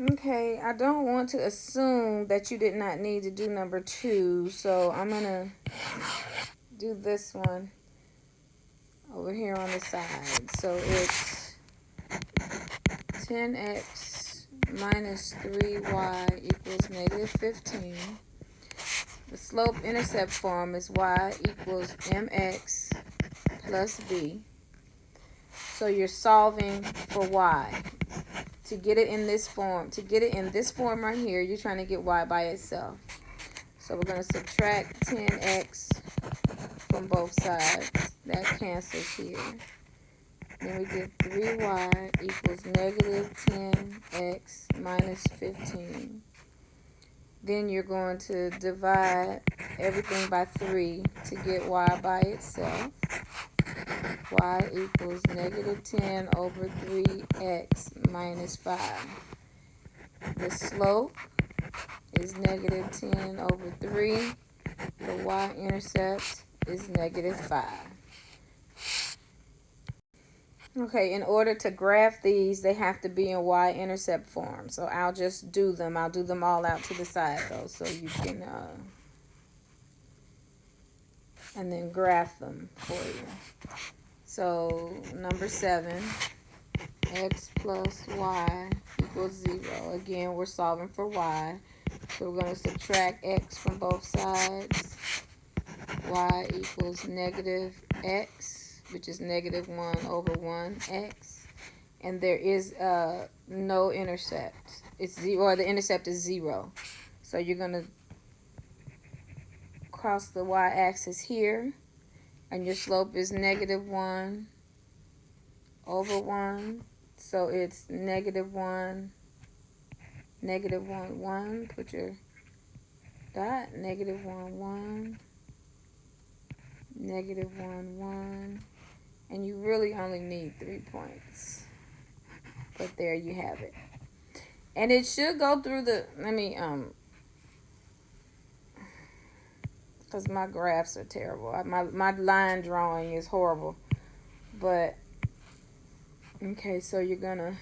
Okay, I don't want to assume that you did not need to do number 2, so I'm going to do this one over here on the side. So it's 10x minus 3y equals negative 15. The slope-intercept form is y equals mx plus b. So you're solving for y. To get it in this form, right here, you're trying to get y by itself. So we're going to subtract 10x from both sides. That cancels here. Then we get 3y equals negative 10x minus 15. Then you're going to divide everything by 3 to get y by itself. Y equals negative 10 over 3x minus 5. The slope is negative 10 over 3. The y-intercept is negative 5. Okay, in order to graph these, they have to be in y-intercept form. So I'll just do them. I'll do them all out to the side, though, so you can, and then graph them for you. So, number 7, x plus y equals 0. Again, we're solving for y. So we're going to subtract x from both sides. Y equals negative x, which is negative 1 over 1x. And there is no intercept. It's 0, or the intercept is 0. So you're going to cross the y-axis here. And your slope is negative 1 over 1. So it's negative 1, negative 1, 1. Put your dot. Negative 1, 1. Negative 1, 1. And you really only need 3 points. But there you have it. And it should go through the, because my graphs are terrible. My line drawing is horrible. But, okay, so you're going to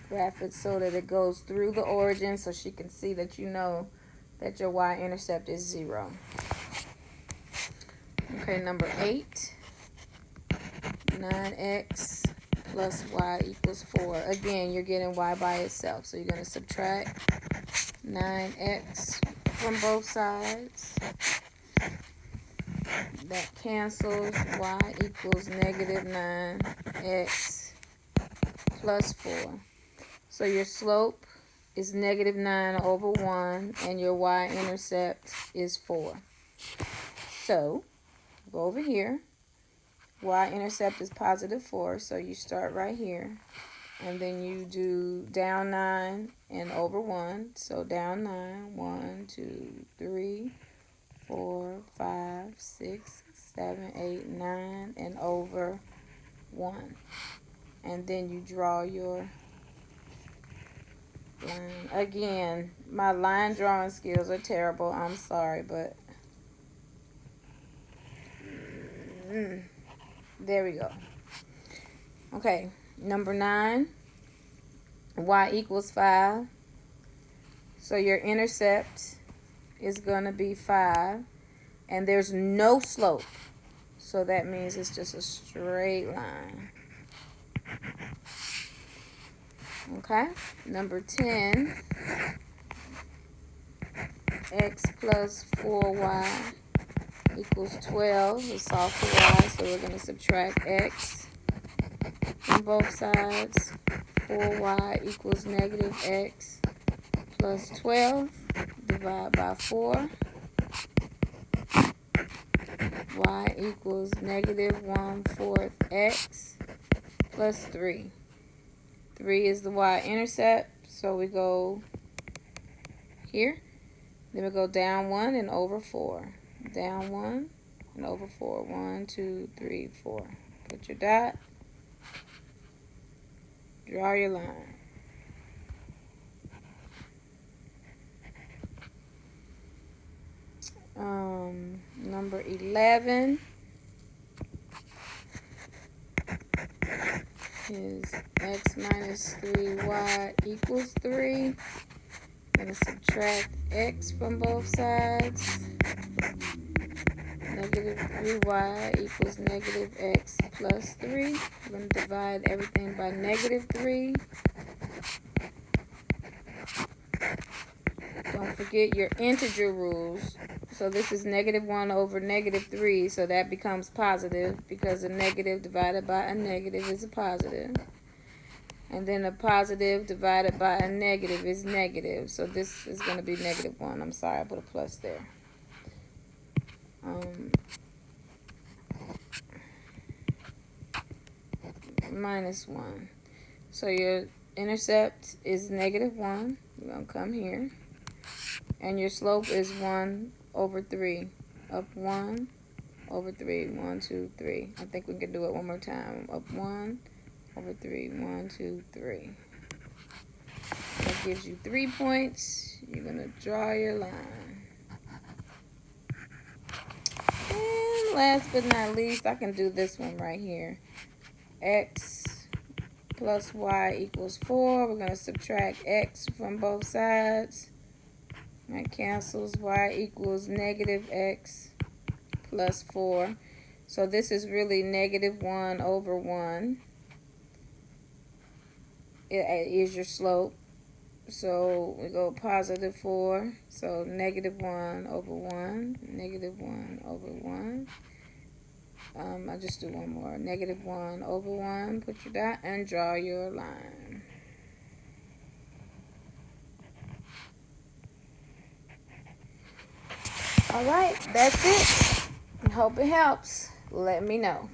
graph it so that it goes through the origin so she can see that you know that your y-intercept is 0. Okay, number 8. 9x plus y equals 4. Again, you're getting y by itself. So you're going to subtract 9x from both sides. That cancels. Y equals negative 9x plus 4. So your slope is negative 9 over 1, and your y-intercept is 4. So, go over here. Y-intercept is positive 4, so you start right here. And then you do down 9 and over 1. So down 9, 1, 2, 3, 4, 5, 6, 7, 8, 9, and over 1. And then you draw your line. Again, my line drawing skills are terrible. I'm sorry, but there we go. Okay, number 9, y equals 5. So your intercept is going to be 5. And there's no slope. So that means it's just a straight line. Okay, number 10, x plus 4y equals 12. We solve for y, so we're going to subtract x on both sides. 4y equals negative x plus 12. Divide by 4. Y equals negative 1/4 x plus 3. 3 is the y-intercept, so we go here. Then we go down 1 and over 4. Down 1 and over 4. 1, 2, 3, 4. Put your dot. Draw your line. Number 11. is x minus 3y equals 3. I'm going to subtract x from both sides. Negative 3y equals negative x plus 3. We're going to divide everything by negative 3. Don't forget your integer rules. So this is negative 1 over negative 3, so that becomes positive because a negative divided by a negative is a positive. And then a positive divided by a negative is negative. So this is going to be negative 1. I'm sorry, I put a plus there. Minus 1. So your intercept is negative 1. We're going to come here. And your slope is 1 over 3. Up 1 over 3. 1, 2, 3. I think we can do it one more time. Up 1 over 3. 1, 2, 3. That gives you 3 points. You're going to draw your line. And last but not least, I can do this one right here. X plus y equals 4. We're going to subtract x from both sides. That cancels. Y equals negative x plus 4. So this is really negative 1 over 1. It is your slope. So we go positive 4. So negative 1 over 1. Negative 1 over 1. I'll just do one more. Negative 1 over 1. Put your dot and draw your line. Alright, that's it. I hope it helps. Let me know.